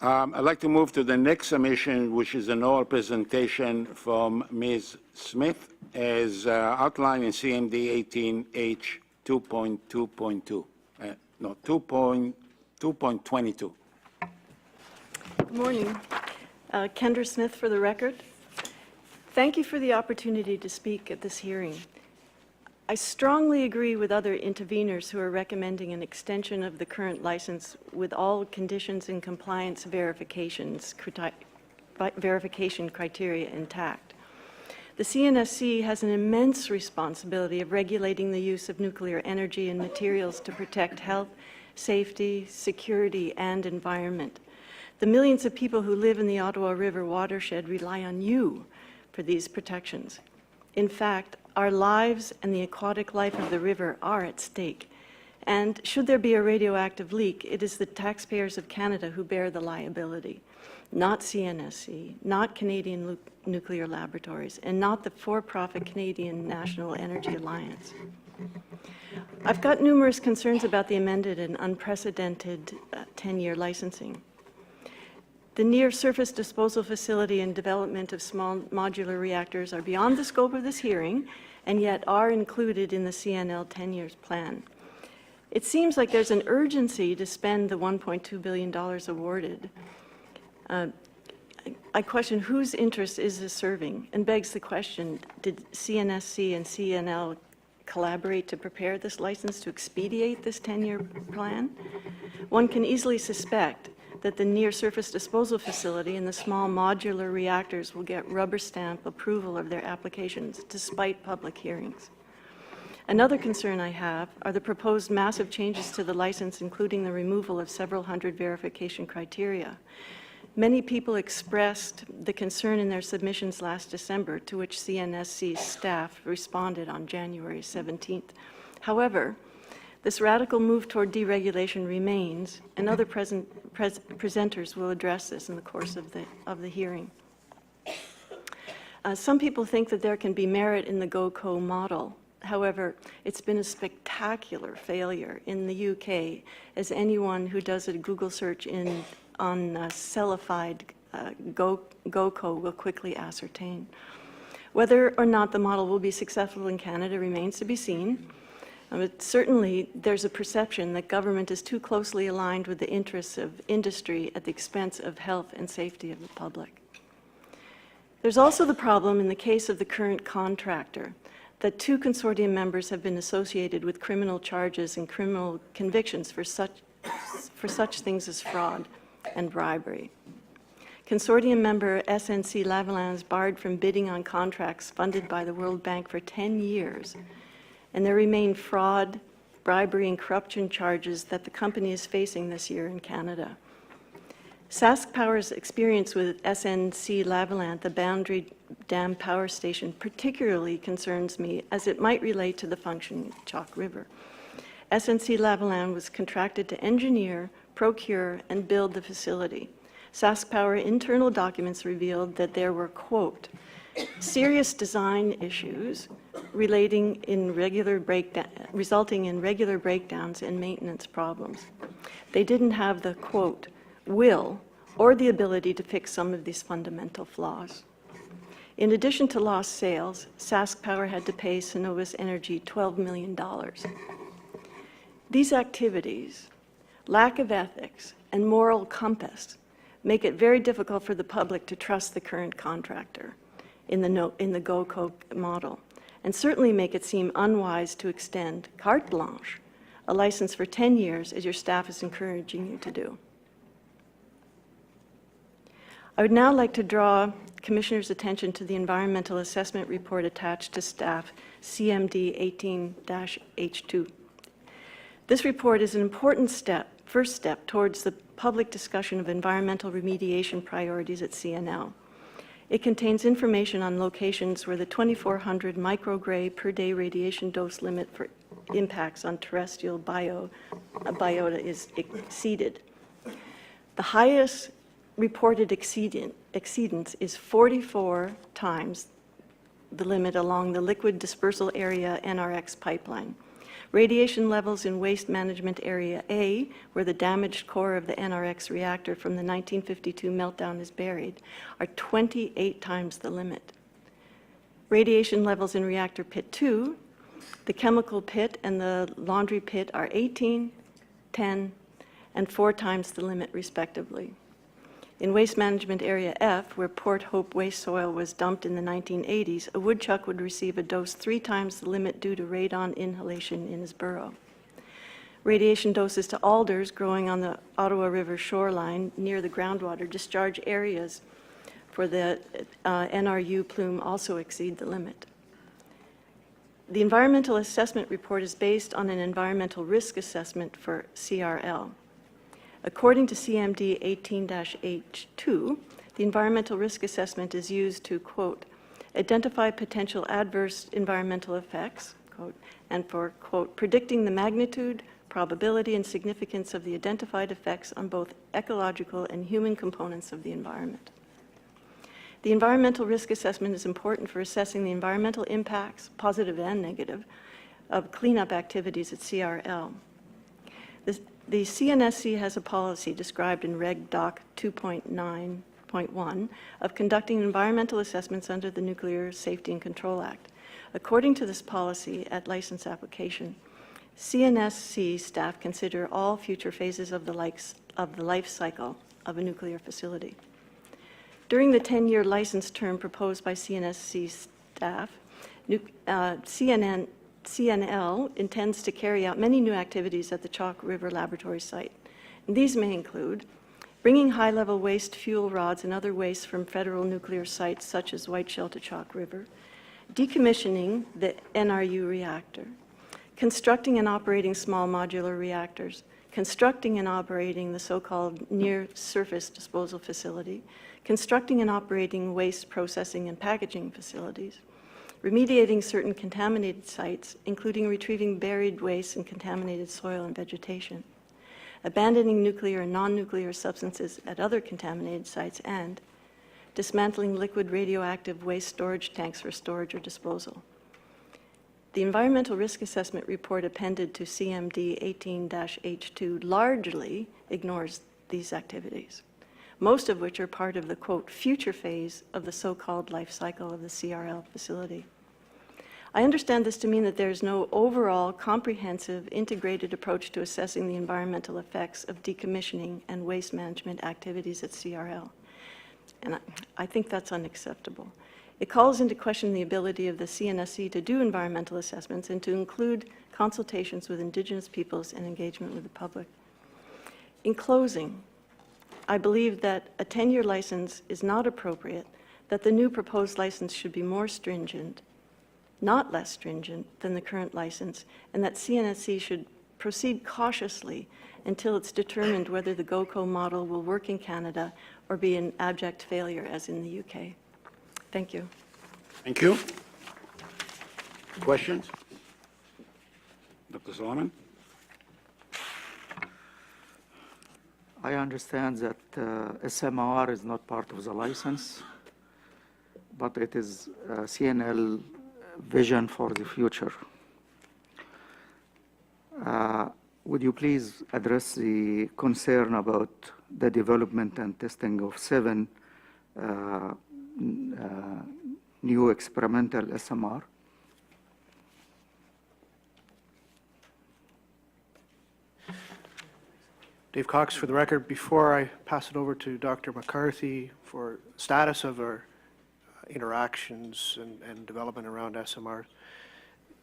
I'd like to move to the next submission, which is an oral presentation from Ms. Smith, as outlined in CMD 18H 2.2.2. No, 2.22. Good morning. Kendra Smith for the record. Thank you for the opportunity to speak at this hearing. I strongly agree with other interveners who are recommending an extension of the current license with all conditions and compliance verification criteria intact. The CNSC has an immense responsibility of regulating the use of nuclear energy and materials to protect health, safety, security, and environment. The millions of people who live in the Ottawa River watershed rely on you for these protections. In fact, our lives and the aquatic life of the river are at stake. And should there be a radioactive leak, it is the taxpayers of Canada who bear the liability, not CNSC, not Canadian Nuclear Laboratories, and not the for-profit Canadian National Energy Alliance. I've got numerous concerns about the amended and unprecedented 10-year licensing. The near-surface disposal facility and development of small modular reactors are beyond the scope of this hearing, and yet are included in the CNL 10-year plan. It seems like there's an urgency to spend the $1.2 billion awarded. I question whose interest is this serving, and begs the question, did CNSC and CNL collaborate to prepare this license to expedite this 10-year plan? One can easily suspect that the near-surface disposal facility and the small modular reactors will get rubber stamp approval of their applications despite public hearings. Another concern I have are the proposed massive changes to the license, including the removal of several hundred verification criteria. Many people expressed the concern in their submissions last December, to which CNSC staff responded on January 17th. However, this radical move toward deregulation remains, and other presenters will address this in the course of the hearing. Some people think that there can be merit in the GoCo model. However, it's been a spectacular failure in the UK, as anyone who does a Google search on cellified GoCo will quickly ascertain. Whether or not the model will be successful in Canada remains to be seen. But certainly, there's a perception that government is too closely aligned with the interests of industry at the expense of health and safety of the public. There's also the problem in the case of the current contractor, that 2 consortium members have been associated with criminal charges and criminal convictions for such things as fraud and bribery. Consortium member SNC Lavalin is barred from bidding on contracts funded by the World Bank for 10 years. And there remain fraud, bribery, and corruption charges that the company is facing this year in Canada. Sask Power's experience with SNC Lavalin, the Boundary Dam Power Station, particularly concerns me, as it might relate to the functioning of Chalk River. SNC Lavalin was contracted to engineer, procure, and build the facility. Sask Power internal documents revealed that there were, quote, serious design issues resulting in regular breakdowns and maintenance problems. They didn't have the, quote, will or the ability to fix some of these fundamental flaws. In addition to lost sales, Sask Power had to pay Cenovus Energy $12 million. These activities, lack of ethics, and moral compass make it very difficult for the public to trust the current contractor in the GoCo model, and certainly make it seem unwise to extend carte blanche, a license for 10 years, as your staff is encouraging you to do. I would now like to draw Commissioner's attention to the environmental assessment report attached to staff CMD 18-H2. This report is an important first step towards the public discussion of environmental remediation priorities at CNL. It contains information on locations where the 2,400 microgray per day radiation dose limit for impacts on terrestrial biota is exceeded. The highest reported exceedance is 44 times the limit along the liquid dispersal area NRX pipeline. Radiation levels in Waste Management Area A, where the damaged core of the NRX reactor from the 1952 meltdown is buried, are 28 times the limit. Radiation levels in Reactor Pit 2, the chemical pit and the laundry pit, are 18, 10, and 4 times the limit, respectively. In Waste Management Area F, where Port Hope waste soil was dumped in the 1980s, a woodchuck would receive a dose 3 times the limit due to radon inhalation in his burrow. Radiation doses to alders growing on the Ottawa River shoreline near the groundwater discharge areas for the NRU plume also exceed the limit. The environmental assessment report is based on an environmental risk assessment for CRL. According to CMD 18-H2, the environmental risk assessment is used to, quote, identify potential adverse environmental effects, quote, and for, quote, predicting the magnitude, probability, and significance of the identified effects on both ecological and human components of the environment. The environmental risk assessment is important for assessing the environmental impacts, positive and negative, of cleanup activities at CRL. The CNSC has a policy described in Reg Doc 2.9.1 of conducting environmental assessments under the Nuclear Safety and Control Act. According to this policy at license application, CNSC staff consider all future phases of the life cycle of a nuclear facility. During the 10-year license term proposed by CNSC staff, CNL intends to carry out many new activities at the Chalk River Laboratories site. And these may include bringing high-level waste fuel rods and other waste from federal nuclear sites such as White Shell to Chalk River, decommissioning the NRU reactor, constructing and operating small modular reactors, constructing and operating the so-called near-surface disposal facility, constructing and operating waste processing and packaging facilities, remediating certain contaminated sites, including retrieving buried waste and contaminated soil and vegetation, abandoning nuclear and non-nuclear substances at other contaminated sites, and dismantling liquid radioactive waste storage tanks for storage or disposal. The Environmental Risk Assessment Report appended to CMD 18-H2 largely ignores these activities, most of which are part of the, quote, future phase of the so-called life cycle of the CRL facility. I understand this to mean that there is no overall comprehensive integrated approach to assessing the environmental effects of decommissioning and waste management activities at CRL. And I think that's unacceptable. It calls into question the ability of the CNSC to do environmental assessments and to include consultations with Indigenous peoples and engagement with the public. In closing, I believe that a 10-year license is not appropriate, that the new proposed license should be more stringent, not less stringent than the current license, and that CNSC should proceed cautiously until it's determined whether the GOCO model will work in Canada or be an abject failure as in the UK. Thank you. Thank you. Questions? Dr. Solomon? I understand that SMR is not part of the license, but it is CNL vision for the future. Would you please address the concern about the development and testing of 7 new experimental SMR? Dave Cox for the record. Before I pass it over to Dr. McCarthy for status of our interactions and development around SMR,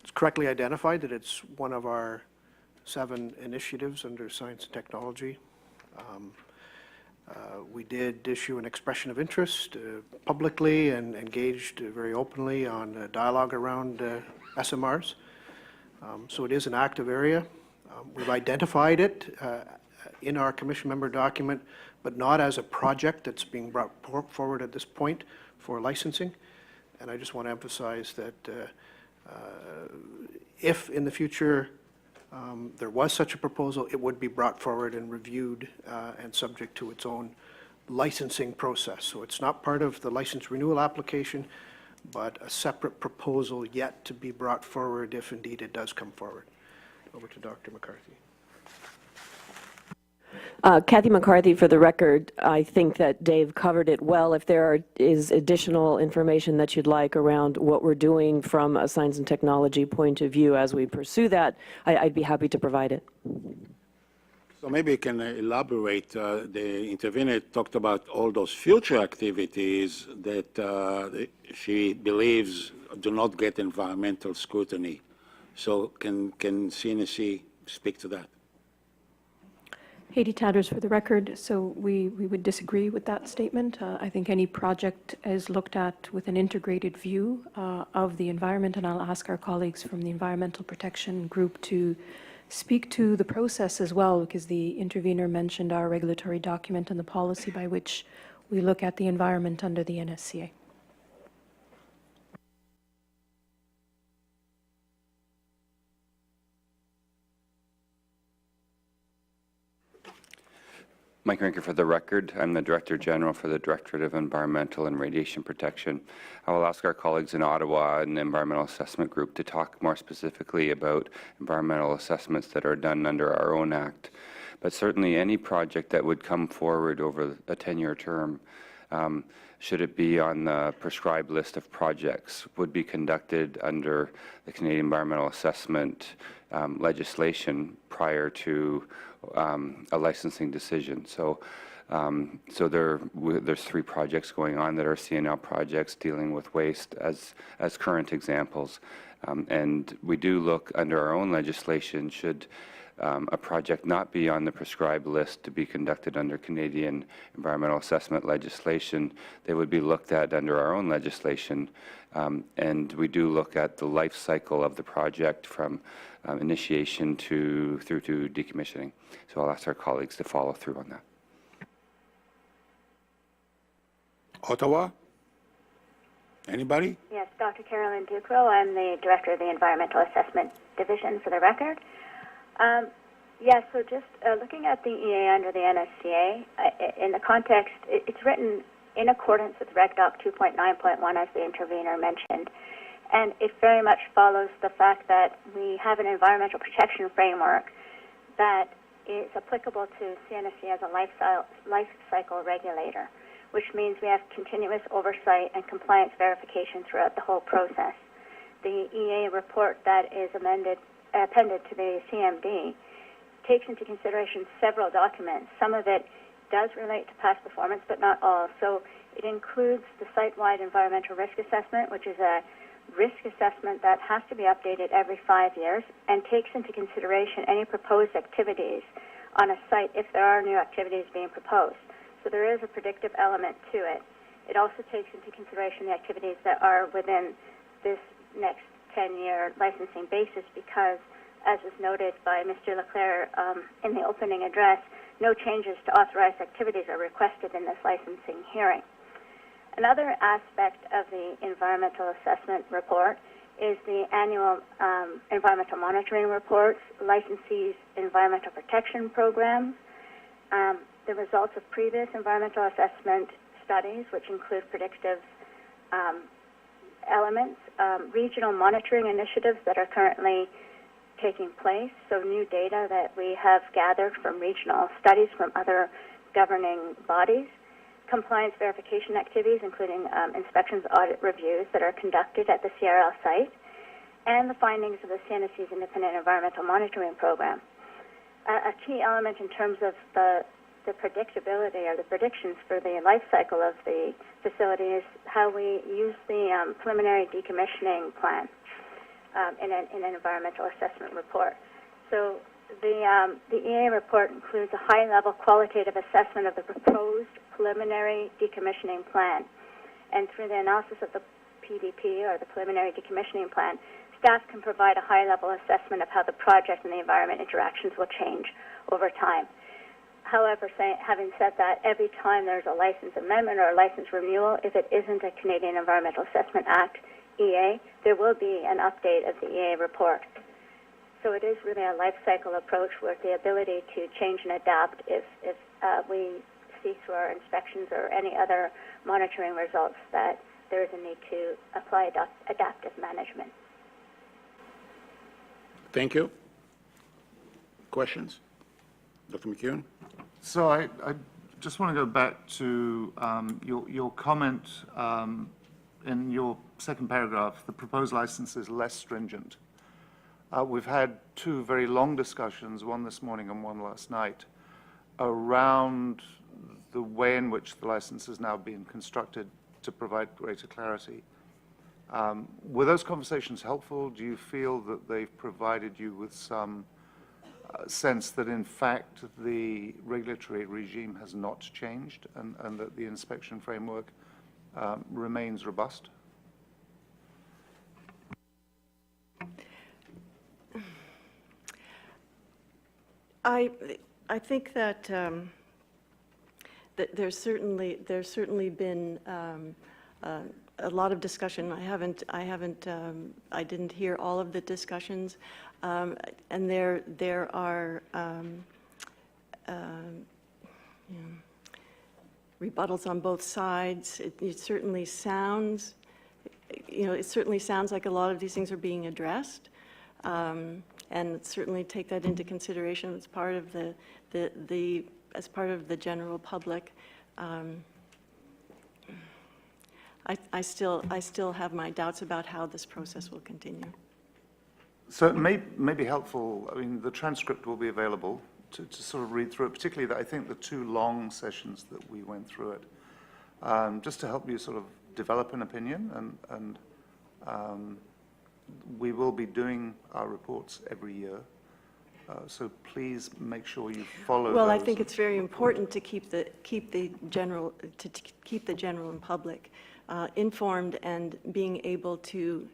it's correctly identified that it's one of our 7 initiatives under science and technology. We did issue an expression of interest publicly and engaged very openly on dialogue around SMRs. So it is an active area. We've identified it in our commission member document, but not as a project that's being brought forward at this point for licensing. And I just want to emphasize that if in the future there was such a proposal, it would be brought forward and reviewed and subject to its own licensing process. So it's not part of the license renewal application, but a separate proposal yet to be brought forward if indeed it does come forward. over to Dr. McCarthy. Kathy McCarthy, for the record, I think that Dave covered it well. If there is additional information that you'd like around what we're doing from a science and technology point of view as we pursue that, I'd be happy to provide it. So maybe you can elaborate. The intervener talked about all those future activities that she believes do not get environmental scrutiny. So can CNSC speak to that? Haiti Tatters for the record. So we would disagree with that statement. I think any project is looked at with an integrated view of the environment, and I'll ask our colleagues from the Environmental Protection Group to speak to the process as well, because the intervener mentioned our regulatory document and the policy by which we look at the environment under the NSCA. Mike Rinker for the record. I'm the Director General for the Directorate of Environmental and Radiation Protection. I will ask our colleagues in Ottawa and the Environmental Assessment Group to talk more specifically about environmental assessments that are done under our own Act. But certainly any project that would come forward over a 10-year term, should it be on the prescribed list of projects, would be conducted under the Canadian Environmental Assessment legislation prior to a licensing decision. So, there's 3 projects going on that are CNL projects dealing with waste as current examples. And we do look under our own legislation, should a project not be on the prescribed list to be conducted under Canadian environmental assessment legislation, they would be looked at under our own legislation. And we do look at the life cycle of the project from initiation through to decommissioning. So I'll ask our colleagues to follow through on that. Ottawa? Anybody? Yes, Dr. Carolyn Ducro. I'm the Director of the Environmental Assessment Division for the record. Yes, so just looking at the EA under the NSCA, in the context, it's written in accordance with Reg Doc 2.9.1, as the intervener mentioned, and it very much follows the fact that we have an environmental protection framework that is applicable to CNSC as a life cycle regulator, which means we have continuous oversight and compliance verification throughout the whole process. The EA report that is appended to the CMD takes into consideration several documents. Some of it does relate to past performance, but not all. So it includes the site-wide environmental risk assessment, which is a risk assessment that has to be updated every 5 years and takes into consideration any proposed activities on a site if there are new activities being proposed. So there is a predictive element to it. It also takes into consideration the activities that are within this next 10-year licensing basis because, as was noted by Mr. Leclerc in the opening address, no changes to authorized activities are requested in this licensing hearing. Another aspect of the environmental assessment report is the annual environmental monitoring reports, licensees' environmental protection programs, the results of previous environmental assessment studies, which include predictive elements, regional monitoring initiatives that are currently taking place, so new data that we have gathered from regional studies from other governing bodies, compliance verification activities, including inspections, audit reviews that are conducted at the CRL site, and the findings of the CNSC's Independent Environmental Monitoring Program. A key element in terms of the predictability or the predictions for the life cycle of the facility is how we use the preliminary decommissioning plan in an environmental assessment report. So the EA report includes a high-level qualitative assessment of the proposed preliminary decommissioning plan. And through the analysis of the PDP, or the preliminary decommissioning plan, staff can provide a high-level assessment of how the project and the environment interactions will change over time. However, having said that, every time there's a license amendment or a license renewal, if it isn't a Canadian Environmental Assessment Act, EA, there will be an update of the EA report. So it is really a life cycle approach with the ability to change and adapt if we see through our inspections or any other monitoring results that there is a need to apply adaptive management. Thank you. Questions? Dr. McEwen? So I just want to go back to your comment in your second paragraph, the proposed license is less stringent. We've had two very long discussions, one this morning and one last night, around the way in which the license is now being constructed to provide greater clarity. Were those conversations helpful? Do you feel that they've provided you with some sense that, in fact, the regulatory regime has not changed and that the inspection framework remains robust? I think that that there's certainly been a lot of discussion. I didn't hear all of the discussions, and there are rebuttals on both sides. It certainly sounds, it certainly sounds like a lot of these things are being addressed, and certainly take that into consideration as part of as part of the general public. I still have my doubts about how this process will continue. So it may be helpful, I mean, the transcript will be available to sort of read through it, particularly I think the two long sessions that we went through it, just to help you sort of develop an opinion. And we will be doing our reports every year. So please make sure you follow Well, those. I think it's very important to keep the general and public informed and being able to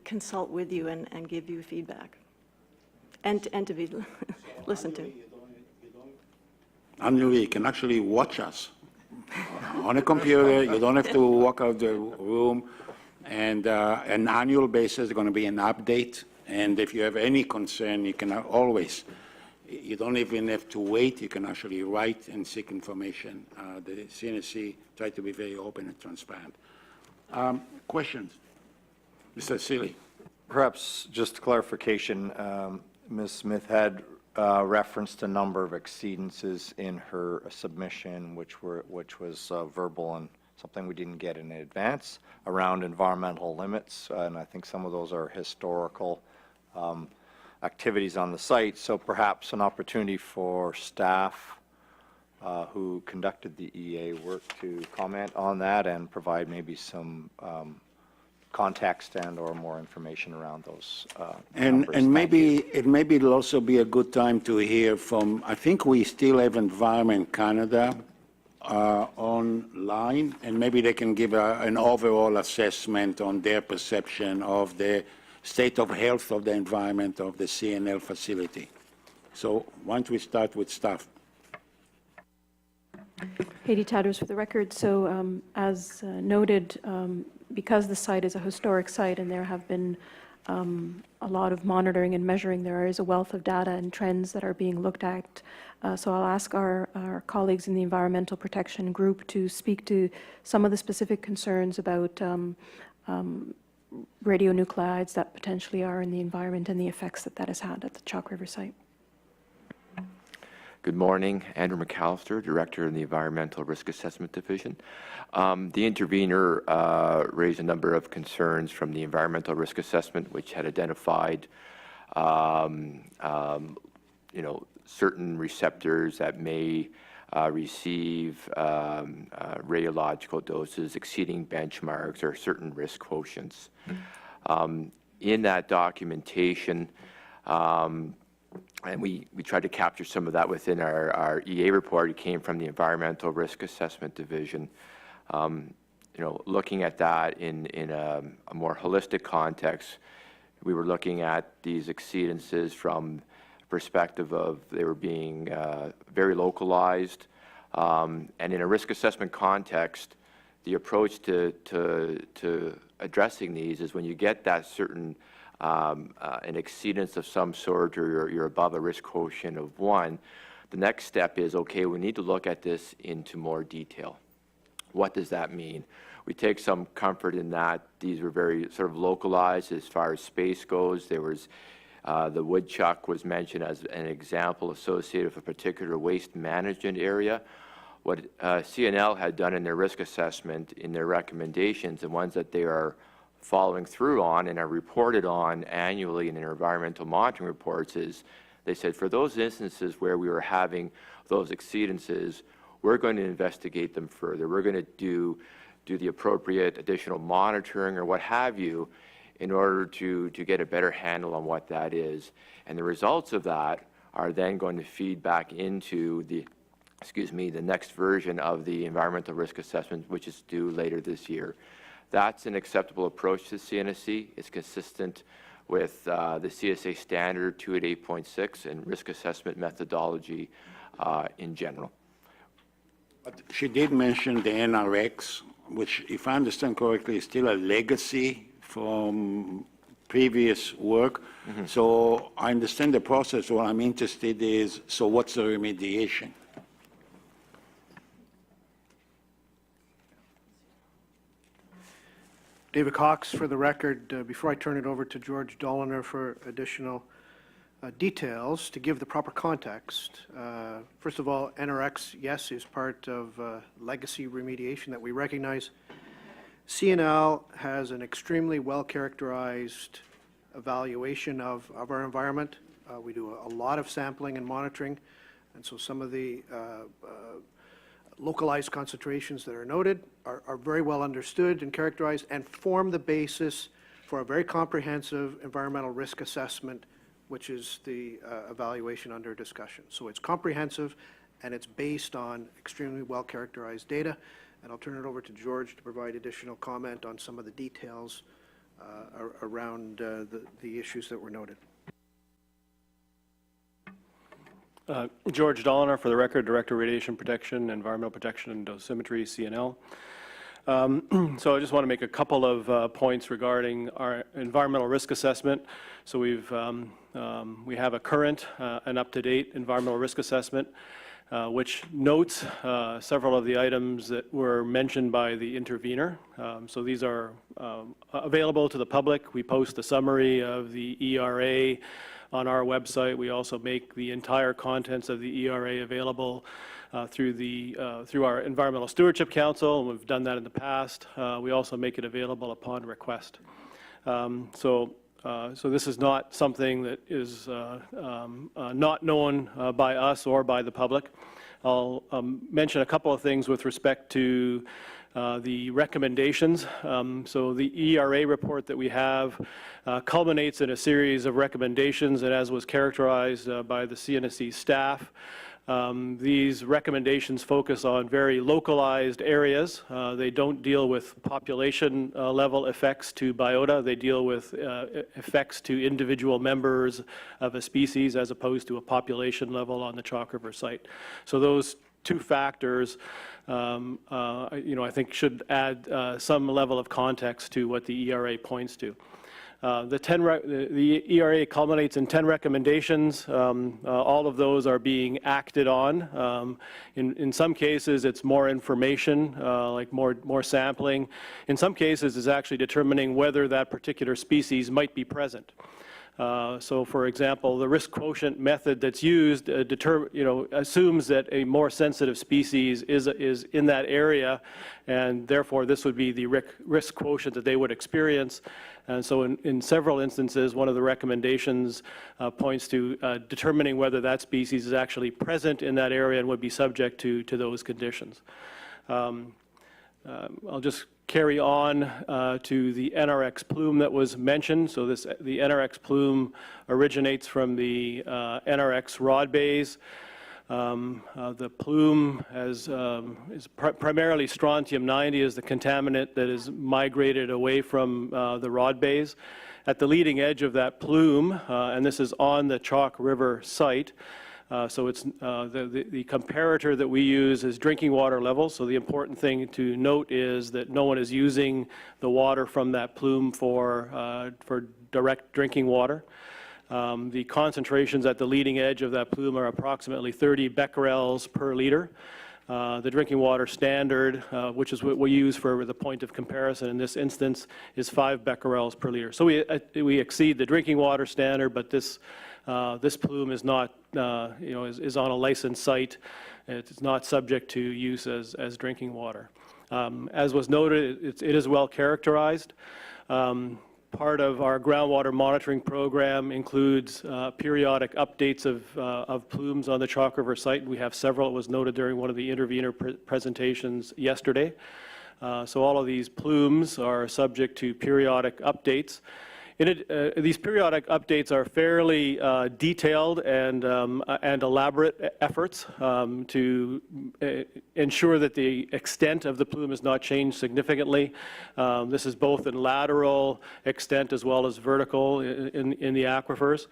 consult with you and give you feedback, and to be listened to. Anjali, you can actually watch us on a computer. You don't have to walk out the room. And an annual basis is going to be an update. And if you have any concern, you can always, you don't even have to wait. You can actually write and seek information. The CNSC try to be very open and transparent. Questions? Mr. Seeley. Perhaps just clarification, Ms. Smith had referenced a number of exceedances in her submission, which was verbal and something we didn't get in advance, around environmental limits, and I think some of those are historical activities on the site. So perhaps an opportunity for staff who conducted the EA work to comment on that and provide maybe some context and or more information around those numbers. And maybe it'll also be a good time to hear from, I think we still have Environment Canada online, and maybe they can give an overall assessment on their perception of the state of health of the environment of the CNL facility. So why don't we start with staff? Haiti Tatters for the record. So as noted, because the site is a historic site and there have been a lot of monitoring and measuring, there is a wealth of data and trends that are being looked at. So I'll ask our colleagues in the Environmental Protection Group to speak to some of the specific concerns about radionuclides that potentially are in the environment and the effects that that has had at the Chalk River site. Good morning, Andrew McAllister, Director in the Environmental Risk Assessment Division. The intervener raised a number of concerns from the Environmental Risk Assessment, which had identified, certain receptors that may receive radiological doses exceeding benchmarks or certain risk quotients. In that documentation, and we tried to capture some of that within our EA report. It came from the Environmental Risk Assessment Division. Looking at that in a more holistic context, we were looking at these exceedances from a perspective of they were being very localized. And in a risk assessment context, the approach to addressing these is when you get that certain an exceedance of some sort, or you're above a risk quotient of 1, the next step is, okay, we need to look at this into more detail. What does that mean? we take some comfort in that. These were very sort of localized as far as space goes. There was the woodchuck was mentioned as an example associated with a particular waste management area. What CNL had done in their risk assessment, in their recommendations, the ones that they are following through on and are reported on annually in their environmental monitoring reports, is they said for those instances where we were having those exceedances, we're going to investigate them further. We're going to do the appropriate additional monitoring or what have you in order to get a better handle on what that is. And the results of that are then going to feed back into the next version of the environmental risk assessment, which is due later this year. That's an acceptable approach to CNSC. It's consistent with the CSA standard 288.6 and risk assessment methodology in general. But she did mention the NRX, which, if I understand correctly, is still a legacy from previous work. So I understand the process. What I'm interested is, so what's the remediation? David Cox, for the record, before I turn it over to George Dolliner for additional details, to give the proper context. First of all, NRX, yes, is part of legacy remediation that we recognize. CNL has an extremely well-characterized evaluation of our environment. We do a lot of sampling and monitoring, and so some of the localized concentrations that are noted are very well understood and characterized and form the basis for a very comprehensive environmental risk assessment, which is the evaluation under discussion. So it's comprehensive and it's based on extremely well-characterized data. And I'll turn it over to George to provide additional comment on some of the details around the issues that were noted. George Dolliner, for the record, Director of Radiation Protection, Environmental Protection and Dosimetry, CNL. So I just want to make a couple of points regarding our environmental risk assessment. So we have a current and up-to-date environmental risk assessment, which notes several of the items that were mentioned by the intervener. So these are available to the public. We post a summary of the ERA on our website. We also make the entire contents of the ERA available through our Environmental Stewardship Council, and we've done that in the past. We also make it available upon request. So this is not something that is not known by us or by the public. I'll mention a couple of things with respect to the recommendations. So the ERA report that we have culminates in a series of recommendations, and as was characterized by the CNSC staff, these recommendations focus on very localized areas. They don't deal with population level effects to biota. They deal with effects to individual members of a species as opposed to a population level on the Chalk River site. So those two factors, I think should add some level of context to what the ERA points to. The ERA culminates in 10 recommendations. All of those are being acted on. In some cases, it's more information, like more sampling. In some cases, it's actually determining whether that particular species might be present. So, for example, the risk quotient method that's used assumes that a more sensitive species is in that area, and therefore this would be the risk quotient that they would experience. And so in several instances, one of the recommendations points to determining whether that species is actually present in that area and would be subject to those conditions. I'll just carry on to the NRX plume that was mentioned. So the NRX plume originates from the NRX rod bays. The plume is primarily strontium-90 is the contaminant that is migrated away from the rod bays. At the leading edge of that plume, and this is on the Chalk River site, so it's the comparator that we use is drinking water level. So the important thing to note is that no one is using the water from that plume for direct drinking water. The concentrations at the leading edge of that plume are approximately 30 becquerels per liter. The drinking water standard, which is what we use for the point of comparison in this instance, is 5 becquerels per liter. So we exceed the drinking water standard, but this plume is not, is on a licensed site. It's not subject to use as drinking water. As was noted, it is well characterized. Part of our groundwater monitoring program includes periodic updates of plumes on the Chalk River site. We have several. It was noted during one of the intervener presentations yesterday. So all of these plumes are subject to periodic updates. These periodic updates are fairly detailed and elaborate efforts to ensure that the extent of the plume has not changed significantly. This is both in lateral extent as well as vertical in the aquifers.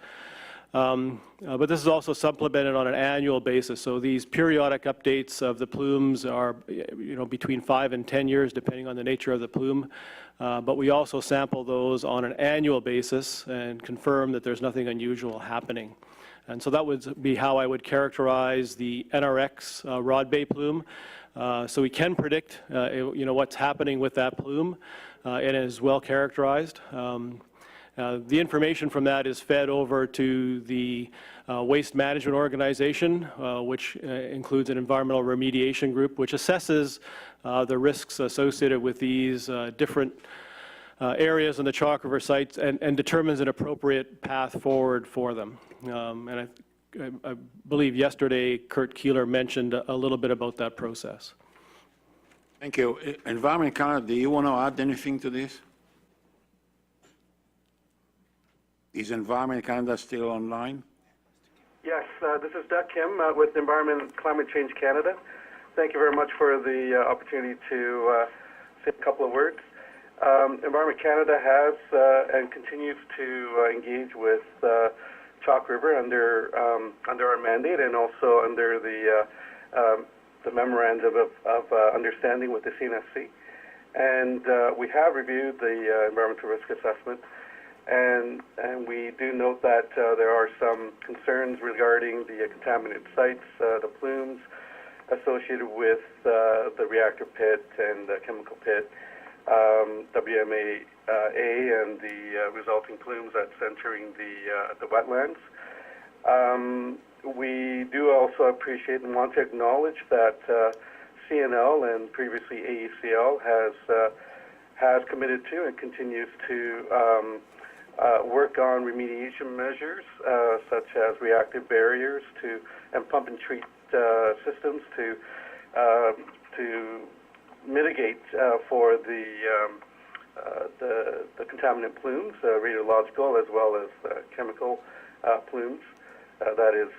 But this is also supplemented on an annual basis. So these periodic updates of the plumes are, between 5 and 10 years, depending on the nature of the plume. But we also sample those on an annual basis and confirm that there's nothing unusual happening. And so that would be how I would characterize the NRX rod bay plume. So we can predict, what's happening with that plume. It is well characterized. The information from that is fed over to the Waste Management Organization, which includes an environmental remediation group, which assesses the risks associated with these different areas on the Chalk River sites and determines an appropriate path forward for them. And I believe yesterday Kurt Keeler mentioned a little bit about that process. Thank you. Environment Canada, do you want to add anything to this? Is Environment Canada still online? Yes, this is Doug Kim with Environment and Climate Change Canada. Thank you very much for the opportunity to say a couple of words. Environment Canada has and continues to engage with Chalk River under our mandate and also under the memorandum of understanding with the CNSC. And we have reviewed the environmental risk assessment. And we do note that there are some concerns regarding the contaminated sites, the plumes associated with the reactor pit and the chemical pit, WMA and the resulting plumes that's entering the wetlands. We do also appreciate and want to acknowledge that CNL and previously AECL has committed to and continues to work on remediation measures such as reactive barriers and pump and treat systems to mitigate for the contaminant plumes, radiological as well as chemical plumes that is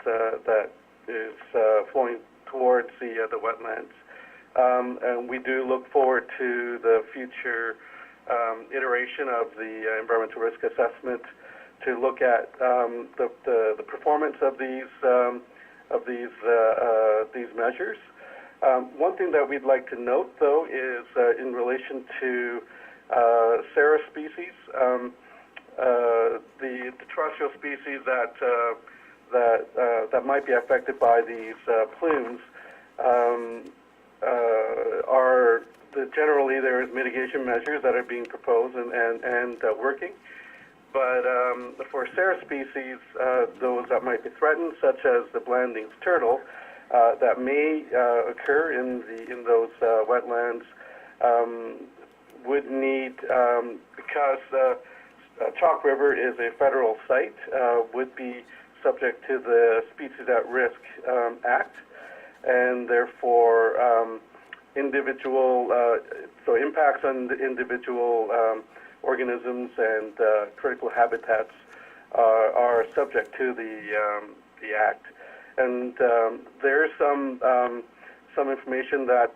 flowing towards the wetlands. And we do look forward to the future iteration of the environmental risk assessment to look at the performance of these measures. One thing that we'd like to note, though, is in relation to Sarah species, the terrestrial species that might be affected by these plumes are. Generally, there is mitigation measures that are being proposed and working. But for Sarah species, those that might be threatened, such as the Blanding's turtle, that may occur in those wetlands, would need, because Chalk River is a federal site, would be subject to the Species at Risk Act, and therefore individual, so impacts on the individual organisms and critical habitats are subject to the Act. And there is some information that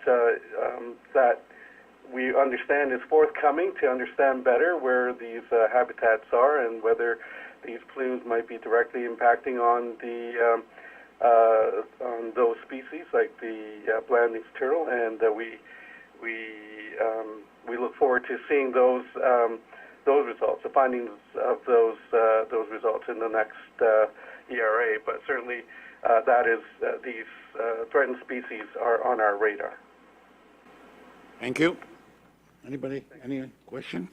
we understand is forthcoming to understand better where these habitats are and whether these plumes might be directly impacting on those species like the Blanding's turtle, and we look forward to seeing those results, the findings of those results in the next ERA. But certainly, that is, these threatened species are on our radar. Thank you. Anybody, any question?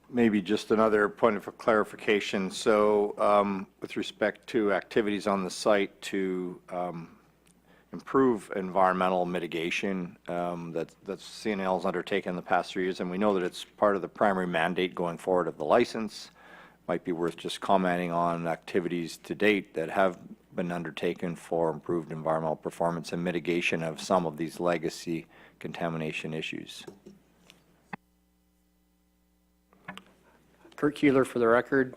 Maybe just another point of clarification. So with respect to activities on the site to improve environmental mitigation that CNL has undertaken in the past 3 years, and we know that it's part of the primary mandate going forward of the license, might be worth just commenting on activities to date that have been undertaken for improved environmental performance and mitigation of some of these legacy contamination issues. Kurt Keeler for the record.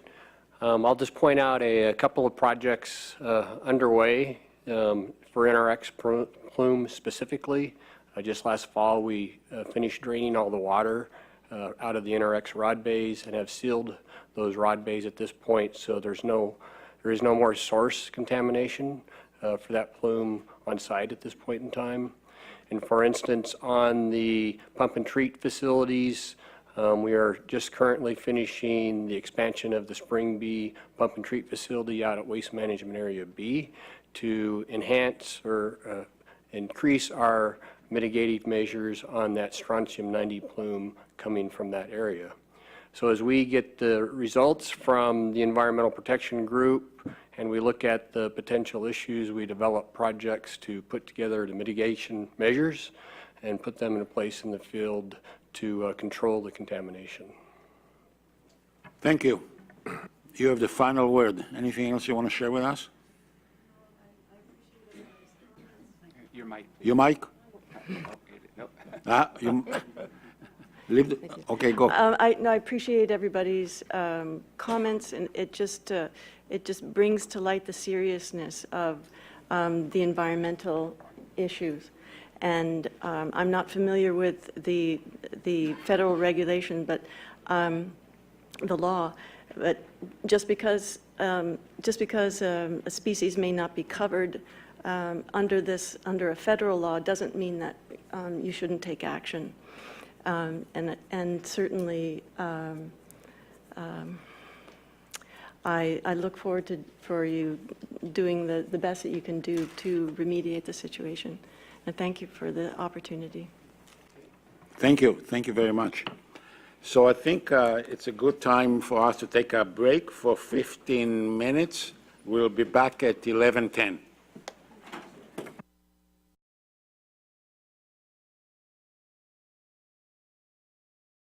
I'll just point out a couple of projects underway for NRX plume specifically. Just last fall we finished draining all the water out of the NRX rod bays and have sealed those rod bays at this point, so there is no more source contamination for that plume on site at this point in time. And for instance, on the pump and treat facilities, we are just currently finishing the expansion of the Spring B pump and treat facility out at Waste Management Area B to enhance or increase our mitigative measures on that strontium-90 plume coming from that area. So as we get the results from the Environmental Protection Group and we look at the potential issues, we develop projects to put together the mitigation measures and put them in place in the field to control the contamination. Thank you. You have the final word. Anything else you want to share with us? Your mic. Your mic? No. Okay, go. I appreciate everybody's comments, and it just brings to light the seriousness of the environmental issues. And I'm not familiar with the federal regulation, but the law. But just because a species may not be covered under a federal law doesn't mean that you shouldn't take action. And certainly, I look forward for you doing the best that you can do to remediate the situation. And thank you for the opportunity. Thank you. Thank you very much. So I think it's a good time for us to take a break for 15 minutes. We'll be back at 11:10.